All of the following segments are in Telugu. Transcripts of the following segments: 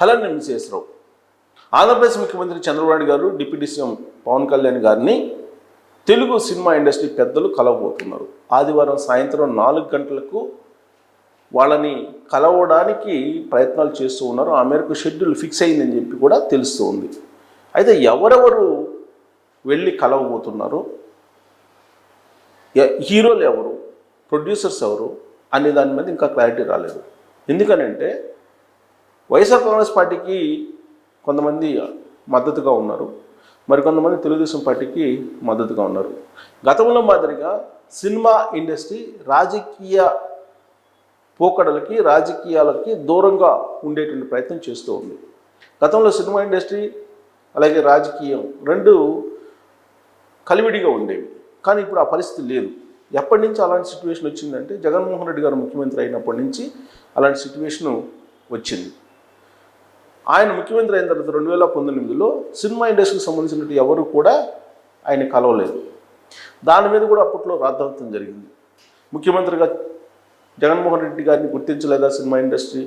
హలో నేను మిసేశ్వరరావు. ఆంధ్రప్రదేశ్ ముఖ్యమంత్రి చంద్రబాబు నాయుడు గారు డిప్యూటీ సీఎం పవన్ కళ్యాణ్ గారిని తెలుగు సినిమా ఇండస్ట్రీ పెద్దలు కలవబోతున్నారు. ఆదివారం సాయంత్రం 4 గంటలకు వాళ్ళని కలవడానికి ప్రయత్నాలు చేస్తూ ఉన్నారు. ఆ మేరకు షెడ్యూల్ ఫిక్స్ అయిందని చెప్పి కూడా తెలుస్తూ ఉంది. అయితే ఎవరెవరు వెళ్ళి కలవబోతున్నారు, హీరోలు ఎవరు, ప్రొడ్యూసర్స్ ఎవరు అనే దాని మీద ఇంకా క్లారిటీ రాలేదు. ఎందుకనంటే వైఎస్ఆర్ కాంగ్రెస్ పార్టీకి కొంతమంది మద్దతుగా ఉన్నారు, మరికొంతమంది తెలుగుదేశం పార్టీకి మద్దతుగా ఉన్నారు. గతంలో మాదిరిగా సినిమా ఇండస్ట్రీ రాజకీయ పోకడలకి రాజకీయాలకి దూరంగా ఉండేటువంటి ప్రయత్నం చేస్తూ ఉంది. గతంలో సినిమా ఇండస్ట్రీ అలాగే రాజకీయం రెండు కలివిడిగా ఉండేవి, కానీ ఇప్పుడు ఆ పరిస్థితి లేదు. ఎప్పటి నుంచి అలాంటి సిచ్యువేషన్ వచ్చిందంటే జగన్మోహన్ రెడ్డి గారు ముఖ్యమంత్రి అయినప్పటి నుంచి అలాంటి సిచ్యువేషను వచ్చింది. ఆయన ముఖ్యమంత్రి అయిన తర్వాత 2019లో సినిమా ఇండస్ట్రీకి సంబంధించినట్టు ఎవరు కూడా ఆయన కలవలేదు. దాని మీద కూడా అప్పట్లో రాద్ధాంతం జరిగింది. ముఖ్యమంత్రిగా జగన్మోహన్ రెడ్డి గారిని గుర్తించలేదా సినిమా ఇండస్ట్రీ,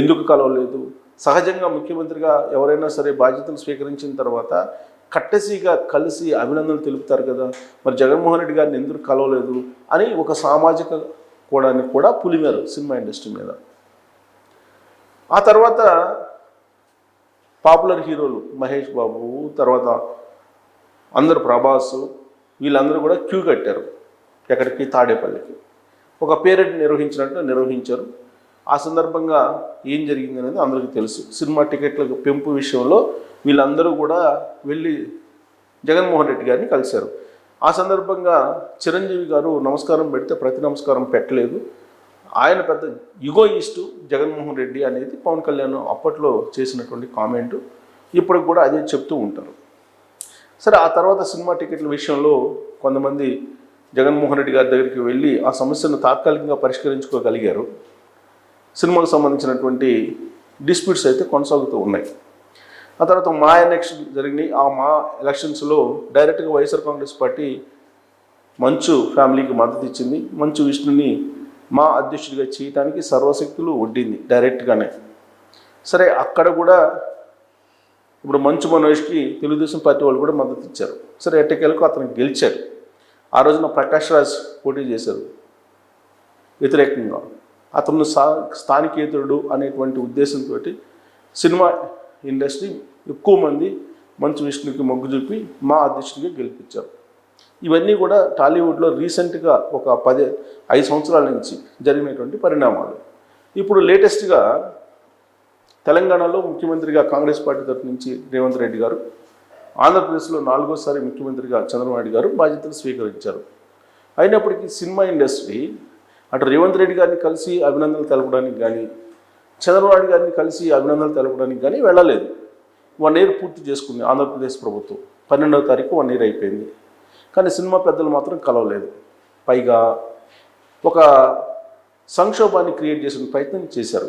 ఎందుకు కలవలేదు? సహజంగా ముఖ్యమంత్రిగా ఎవరైనా సరే బాధ్యతలు స్వీకరించిన తర్వాత కట్టెసిగా కలిసి అభినందనలు తెలుపుతారు కదా, మరి జగన్మోహన్ రెడ్డి గారిని ఎందుకు కలవలేదు అని ఒక సామాజిక కోణాన్ని కూడా పులిమారు సినిమా ఇండస్ట్రీ మీద. ఆ తర్వాత పాపులర్ హీరోలు మహేష్ బాబు, తర్వాత అందరూ ప్రభాస్, వీళ్ళందరూ కూడా క్యూ కట్టారు. ఎక్కడికి? తాడేపల్లికి. ఒక పేరెంట్ నిర్వహించినట్టు నిర్వహించారు. ఆ సందర్భంగా ఏం జరిగింది అనేది అందరికీ తెలుసు. సినిమా టికెట్ల పెంపు విషయంలో వీళ్ళందరూ కూడా వెళ్ళి జగన్మోహన్ రెడ్డి గారిని కలిశారు. ఆ సందర్భంగా చిరంజీవి గారు నమస్కారం పెడితే ప్రతి నమస్కారం పెట్టలేదు. ఆయన పెద్ద యుగోయిస్టు జగన్మోహన్ రెడ్డి అనేది పవన్ కళ్యాణ్ అప్పట్లో చేసినటువంటి కామెంటు. ఇప్పుడు కూడా అదే చెప్తూ ఉంటారు. సరే, ఆ తర్వాత సినిమా టికెట్ల విషయంలో కొంతమంది జగన్మోహన్ రెడ్డి గారి దగ్గరికి వెళ్ళి ఆ సమస్యను తాత్కాలికంగా పరిష్కరించుకోగలిగారు. సినిమాకు సంబంధించినటువంటి డిస్ప్యూట్స్ అయితే కొనసాగుతూ ఉన్నాయి. ఆ తర్వాత మా ఎలక్షన్ జరిగినాయి. ఆ మా ఎలక్షన్స్లో డైరెక్ట్గా వైఎస్ఆర్ కాంగ్రెస్ పార్టీ మంచు ఫ్యామిలీకి మద్దతు ఇచ్చింది. మంచు విష్ణుని మా అధ్యక్షుడిగా చేయడానికి సర్వశక్తులు ఒడ్డింది డైరెక్ట్గానే. సరే, అక్కడ కూడా ఇప్పుడు మంచు మనోజ్కి తెలుగుదేశం పార్టీ వాళ్ళు కూడా మద్దతు ఇచ్చారు. సరే, ఎట్టకేలకు అతను గెలిచారు. ఆ రోజున ప్రకాష్ రాజ్ పోటీ చేశారు వ్యతిరేకంగా. అతను స్థానికేతరుడు అనేటువంటి ఉద్దేశంతో సినిమా ఇండస్ట్రీ ఎక్కువ మంది మంచు విష్ణుకి మొగ్గు చూపి మా అధ్యక్షుడిగా గెలిపించారు. ఇవన్నీ కూడా టాలీవుడ్లో రీసెంట్గా ఒక 5 సంవత్సరాల నుంచి జరిగినటువంటి పరిణామాలు. ఇప్పుడు లేటెస్ట్గా తెలంగాణలో ముఖ్యమంత్రిగా కాంగ్రెస్ పార్టీ తరఫు నుంచి రేవంత్ రెడ్డి గారు, ఆంధ్రప్రదేశ్లో 4వసారి ముఖ్యమంత్రిగా చంద్రబాబు నాయుడు గారు బాధ్యతలు స్వీకరించారు. అయినప్పటికీ సినిమా ఇండస్ట్రీ అటు రేవంత్ రెడ్డి గారిని కలిసి అభినందనలు తెలపడానికి కానీ, చంద్రబాబు నాయుడు గారిని కలిసి అభినందనలు తెలపడానికి కానీ వెళ్ళలేదు. 1 ఇయర్ పూర్తి చేసుకుంది ఆంధ్రప్రదేశ్ ప్రభుత్వం. 12వ తారీఖు 1 ఇయర్ అయిపోయింది. కానీ సినిమా పెద్దలు మాత్రం కలవలేదు. పైగా ఒక సంక్షోభాన్ని క్రియేట్ చేసిన ప్రయత్నం చేశారు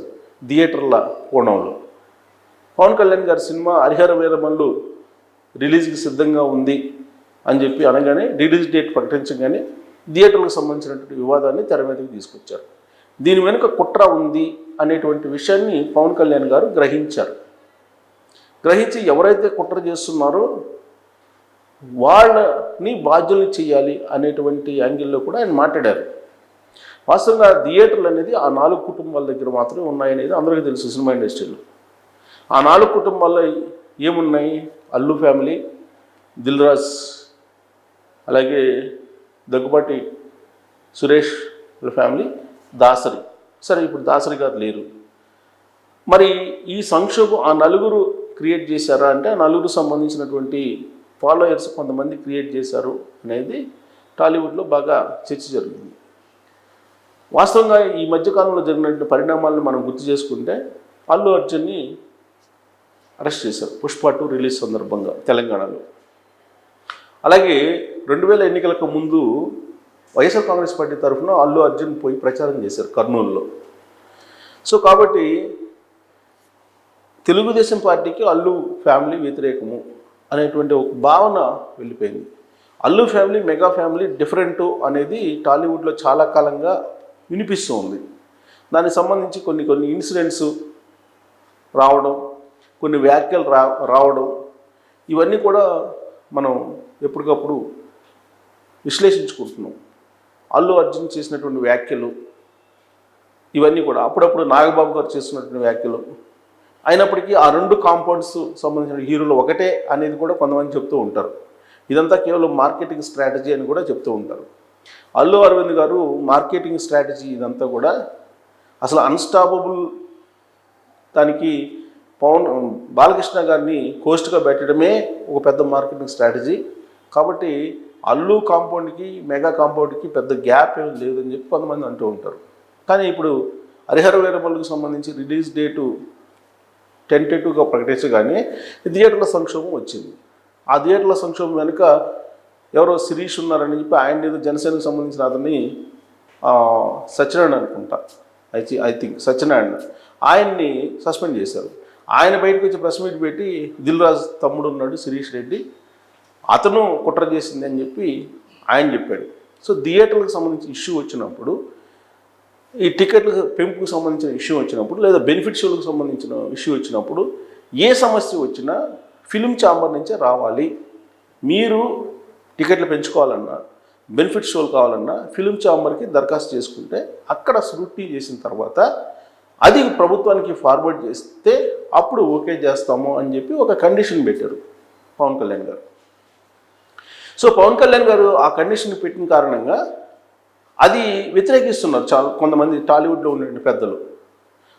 థియేటర్ల కోణంలో. పవన్ కళ్యాణ్ గారి సినిమా హరిహర వీరమల్లు రిలీజ్కి సిద్ధంగా ఉంది అని చెప్పి అనగానే, రిలీజ్ డేట్ ప్రకటించగానే థియేటర్లకు సంబంధించినటువంటి వివాదాన్ని తెర మీదకి తీసుకొచ్చారు. దీని వెనుక కుట్ర ఉంది అనేటువంటి విషయాన్ని పవన్ కళ్యాణ్ గారు గ్రహించారు. గ్రహించి ఎవరైతే కుట్ర చేస్తున్నారో వాళ్ళని బాధ్యుల్ని చేయాలి అనేటువంటి యాంగిల్లో కూడా ఆయన మాట్లాడారు. వాస్తవంగా థియేటర్లు అనేది ఆ 4 కుటుంబాల దగ్గర మాత్రమే ఉన్నాయనేది అందరికీ తెలుసు. సినిమా ఇండస్ట్రీలో ఆ 4 కుటుంబాల్లో ఏమున్నాయి? అల్లు ఫ్యామిలీ, దిల్ రాజు, అలాగే దగ్గుబాటి సురేష్ వాళ్ళ ఫ్యామిలీ, దాసరి. సరే, ఇప్పుడు దాసరి గారు లేరు. మరి ఈ సంక్షోభం ఆ 4 క్రియేట్ చేశారా అంటే, ఆ 4 సంబంధించినటువంటి ఫాలోయర్స్ కొంతమంది క్రియేట్ చేశారు అనేది టాలీవుడ్లో బాగా చర్చ జరిగింది. వాస్తవంగా ఈ మధ్యకాలంలో జరిగినటువంటి పరిణామాలను మనం గుర్తు చేసుకుంటే, అల్లు అర్జున్ని అరెస్ట్ చేశారు పుష్ప 2 రిలీజ్ సందర్భంగా తెలంగాణలో. అలాగే 2000 ఎన్నికలకు ముందు వైఎస్ఆర్ కాంగ్రెస్ పార్టీ తరఫున అల్లు అర్జున్ పోయి ప్రచారం చేశారు కర్నూలులో. సో కాబట్టి తెలుగుదేశం పార్టీకి అల్లు ఫ్యామిలీ వ్యతిరేకము అనేటువంటి ఒక భావన వెళ్ళిపోయింది. Allu family, mega family different అనేది టాలీవుడ్లో చాలా కాలంగా వినిపిస్తూ ఉంది. దానికి సంబంధించి కొన్ని ఇన్సిడెంట్స్ రావడం, కొన్ని వ్యాఖ్యలు రావడం ఇవన్నీ కూడా మనం ఎప్పటికప్పుడు విశ్లేషించుకుంటున్నాం. అల్లు అర్జున్ చేసినటువంటి వ్యాఖ్యలు ఇవన్నీ కూడా అప్పుడప్పుడు నాగబాబు గారు చేస్తున్నటువంటి వ్యాఖ్యలు అయినప్పటికీ ఆ రెండు కాంపౌండ్స్ సంబంధించిన హీరోలు ఒకటే అనేది కూడా కొంతమంది చెప్తూ ఉంటారు. ఇదంతా కేవలం మార్కెటింగ్ స్ట్రాటజీ అని కూడా చెప్తూ ఉంటారు. అల్లు అరవింద్ గారు మార్కెటింగ్ స్ట్రాటజీ ఇదంతా కూడా అసలు అన్స్టాపబుల్ దానికి బాలకృష్ణ గారిని హోస్ట్గా పెట్టడమే ఒక పెద్ద మార్కెటింగ్ స్ట్రాటజీ. కాబట్టి అల్లు కాంపౌండ్కి మెగా కాంపౌండ్కి పెద్ద గ్యాప్ ఏం లేదని చెప్పి కొంతమంది అంటూ ఉంటారు. కానీ ఇప్పుడు హరిహర వీరమల్లుకు సంబంధించి రిలీజ్ డేటు టెంటేటివ్గా ప్రకటించగానే థియేటర్ల సంక్షోభం వచ్చింది. ఆ థియేటర్ల సంక్షోభం వెనుక ఎవరో శిరీష్ ఉన్నారని చెప్పి ఆయన ఏదో జనసేనకు సంబంధించిన అతన్ని సత్యనారాయణ అనుకుంటా, ఐ థింక్ సత్యనారాయణ, ఆయన్ని సస్పెండ్ చేశారు. ఆయన బయటకు వచ్చి ప్రెస్ మీట్ పెట్టి దిల్ రాజు తమ్ముడు ఉన్నాడు శిరీష్ రెడ్డి, అతను కుట్ర చేసింది అని చెప్పి ఆయన చెప్పాడు. సో థియేటర్లకు సంబంధించి ఇష్యూ వచ్చినప్పుడు, ఈ టికెట్ల పెంపుకు సంబంధించిన ఇష్యూ వచ్చినప్పుడు, లేదా బెనిఫిట్ షోలకు సంబంధించిన ఇష్యూ వచ్చినప్పుడు, ఏ సమస్య వచ్చినా ఫిలిం ఛాంబర్ నుంచే రావాలి. మీరు టికెట్లు పెంచుకోవాలన్నా, బెనిఫిట్ షోలు కావాలన్నా ఫిలిం ఛాంబర్కి దరఖాస్తు చేసుకుంటే అక్కడ స్క్రూటినీ చేసిన తర్వాత అది ప్రభుత్వానికి ఫార్వర్డ్ చేస్తే అప్పుడు ఓకే చేస్తాము అని చెప్పి ఒక కండిషన్ పెట్టారు పవన్ కళ్యాణ్ గారు. సో పవన్ కళ్యాణ్ గారు ఆ కండిషన్ పెట్టిన కారణంగా అది వ్యతిరేకిస్తున్నారు చాలా కొంతమంది టాలీవుడ్లో ఉన్న పెద్దలు.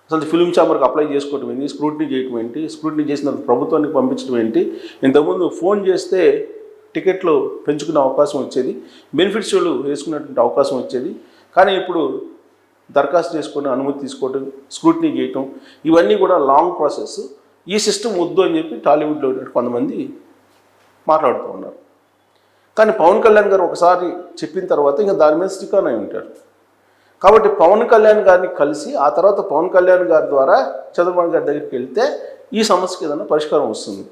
అసలు ఫిలిం ఛాంబర్కి అప్లై చేసుకోవటం ఏంటి, స్క్రూటినీ చేయటం ఏంటి, స్క్రూటినీ చేసిన ప్రభుత్వానికి పంపించడం ఏంటి, ఇంతకుముందు ఫోన్ చేస్తే టికెట్లు పెంచుకునే అవకాశం వచ్చేది, బెనిఫిట్ షోలు వేసుకునేటువంటి అవకాశం వచ్చేది. కానీ ఇప్పుడు దరఖాస్తు చేసుకొని అనుమతి తీసుకోవటం, స్క్రూటినీ చేయటం, ఇవన్నీ కూడా లాంగ్ ప్రాసెస్. ఈ సిస్టమ్ వద్దు అని చెప్పి టాలీవుడ్లో కొంతమంది మాట్లాడుతూ ఉన్నారు. కానీ పవన్ కళ్యాణ్ గారు ఒకసారి చెప్పిన తర్వాత ఇంకా దాని మీద స్టిక్ ఆన్ అయి ఉంటారు. కాబట్టి పవన్ కళ్యాణ్ గారిని కలిసి ఆ తర్వాత పవన్ కళ్యాణ్ గారి ద్వారా చంద్రబాబు గారి దగ్గరికి వెళ్తే ఈ సమస్యకి ఏదైనా పరిష్కారం వస్తుంది.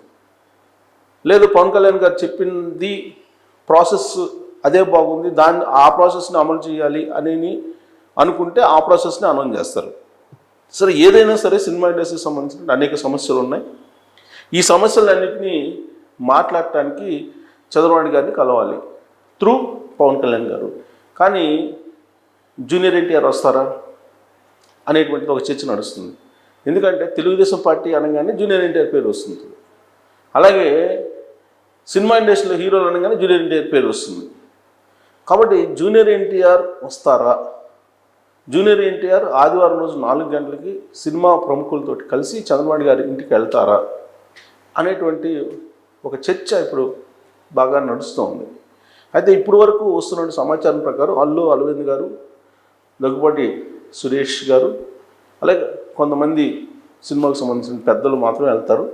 లేదు పవన్ కళ్యాణ్ గారు చెప్పింది ప్రాసెస్ అదే బాగుంది, ఆ ప్రాసెస్ని అమలు చేయాలి అని అనుకుంటే ఆ ప్రాసెస్ని అనౌన్స్ చేస్తారు. సరే ఏదైనా సరే సినిమా ఇండస్ట్రీకి సంబంధించిన అనేక సమస్యలు ఉన్నాయి. ఈ సమస్యలన్నింటినీ మాట్లాడటానికి చంద్రబాబు గారిని కలవాలి త్రూ పవన్ కళ్యాణ్ గారు. కానీ జూనియర్ ఎన్టీఆర్ వస్తారా అనేటువంటిది ఒక చర్చ నడుస్తుంది. ఎందుకంటే తెలుగుదేశం పార్టీ అనగానే జూనియర్ ఎన్టీఆర్ పేరు వస్తుంది. అలాగే సినిమా ఇండస్ట్రీలో హీరోలు అనగానే జూనియర్ ఎన్టీఆర్ పేరు వస్తుంది. కాబట్టి జూనియర్ ఎన్టీఆర్ వస్తారా, జూనియర్ ఎన్టీఆర్ ఆదివారం రోజు 4 గంటలకి సినిమా ప్రముఖులతో కలిసి చంద్రబాబు గారి ఇంటికి వెళ్తారా అనేటువంటి ఒక చర్చ ఇప్పుడు బాగా నడుస్తూ ఉంది. అయితే ఇప్పుడు వరకు వస్తున్న సమాచారం ప్రకారం అల్లు అరవింద్ గారు, దగ్గుబాటి సురేష్ గారు, అలాగే కొంతమంది సినిమాకు సంబంధించిన పెద్దలు మాత్రమే వెళ్తారు.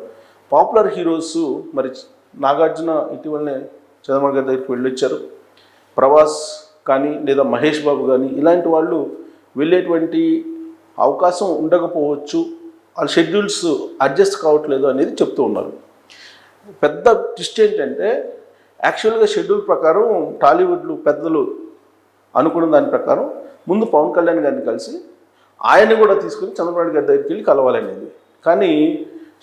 పాపులర్ హీరోస్ మరి నాగార్జున ఇటీవలనే చంద్రబాబు గారి దగ్గరికి వెళ్ళొచ్చారు. ప్రభాస్ కానీ లేదా మహేష్ బాబు కానీ ఇలాంటి వాళ్ళు వెళ్ళేటువంటి అవకాశం ఉండకపోవచ్చు, వాళ్ళ షెడ్యూల్స్ అడ్జస్ట్ కావట్లేదు అనేది చెప్తూ ఉన్నారు. పెద్ద ట్విస్ట్ ఏంటంటే యాక్చువల్గా షెడ్యూల్ ప్రకారం టాలీవుడ్లు పెద్దలు అనుకున్న దాని ప్రకారం ముందు పవన్ కళ్యాణ్ గారిని కలిసి ఆయన్ని కూడా తీసుకుని చంద్రబాబు గారి దగ్గరికి వెళ్ళి కలవాలనేది. కానీ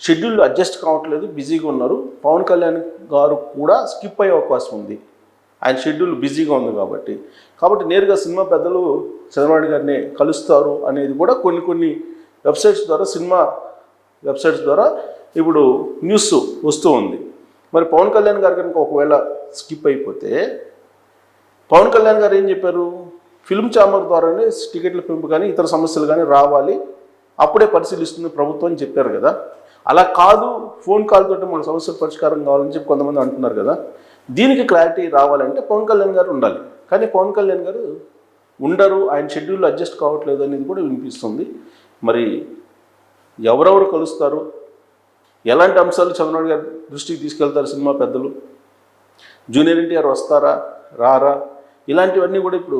షెడ్యూల్ అడ్జస్ట్ కావట్లేదు, బిజీగా ఉన్నారు. పవన్ కళ్యాణ్ గారు కూడా స్కిప్ అయ్యే అవకాశం ఉంది, ఆయన షెడ్యూల్ బిజీగా ఉంది కాబట్టి నేరుగా సినిమా పెద్దలు చంద్రబాబు గారిని కలుస్తారు అనేది కూడా కొన్ని వెబ్సైట్స్ ద్వారా, సినిమా వెబ్సైట్స్ ద్వారా ఇప్పుడు న్యూస్ వస్తూ ఉంది. మరి పవన్ కళ్యాణ్ గారు కనుక ఒకవేళ స్కిప్ అయిపోతే పవన్ కళ్యాణ్ గారు ఏం చెప్పారు, ఫిల్మ్ ఛాంబర్ ద్వారానే టికెట్ల పెంపు కానీ ఇతర సమస్యలు కానీ రావాలి, అప్పుడే పరిశీలిస్తుంది ప్రభుత్వం అని చెప్పారు కదా. అలా కాదు, ఫోన్ కాల్ తోటి మన సమస్యల పరిష్కారం కావాలని చెప్పి కొంతమంది అంటున్నారు కదా. దీనికి క్లారిటీ రావాలంటే పవన్ కళ్యాణ్ గారు ఉండాలి. కానీ పవన్ కళ్యాణ్ గారు ఉండరు, ఆయన షెడ్యూల్ అడ్జస్ట్ కావట్లేదు అనేది కూడా వినిపిస్తుంది. మరి ఎవరెవరు కలుస్తారు, ఎలాంటి అంశాలు చంద్రబాబు గారి దృష్టికి తీసుకెళ్తారు సినిమా పెద్దలు, జూనియర్ ఎన్టీఆర్ వస్తారా రారా, ఇలాంటివన్నీ కూడా ఇప్పుడు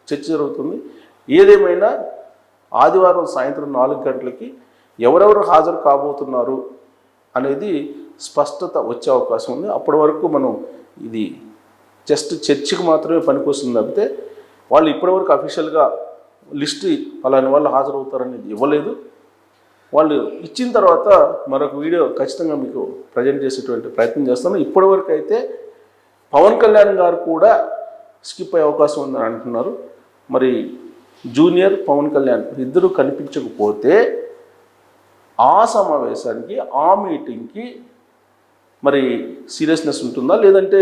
చర్చ జరుగుతుంది. ఏదేమైనా ఆదివారం సాయంత్రం 4 గంటలకి ఎవరెవరు హాజరు కాబోతున్నారు అనేది స్పష్టత వచ్చే అవకాశం ఉంది. అప్పటి వరకు మనం ఇది జస్ట్ చర్చకు మాత్రమే పనికొస్తుంది తప్పితే వాళ్ళు ఇప్పటివరకు అఫీషియల్గా లిస్ట్ అలాంటి వాళ్ళు హాజరవుతారనేది ఇవ్వలేదు. వాళ్ళు ఇచ్చిన తర్వాత మరొక వీడియో ఖచ్చితంగా మీకు ప్రజెంట్ చేసేటువంటి ప్రయత్నం చేస్తాను. ఇప్పటివరకు అయితే పవన్ కళ్యాణ్ గారు కూడా స్కిప్ అయ్యే అవకాశం ఉందని అంటున్నారు. మరి జూనియర్ పవన్ కళ్యాణ్ ఇద్దరు కనిపించకపోతే ఆ సమావేశానికి, ఆ మీటింగ్కి మరి సీరియస్నెస్ ఉంటుందా, లేదంటే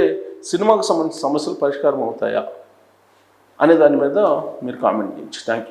సినిమాకు సంబంధించిన సమస్యలు పరిష్కారం అవుతాయా అనే దాని మీద మీరు కామెంట్ చేయండి. Thank you.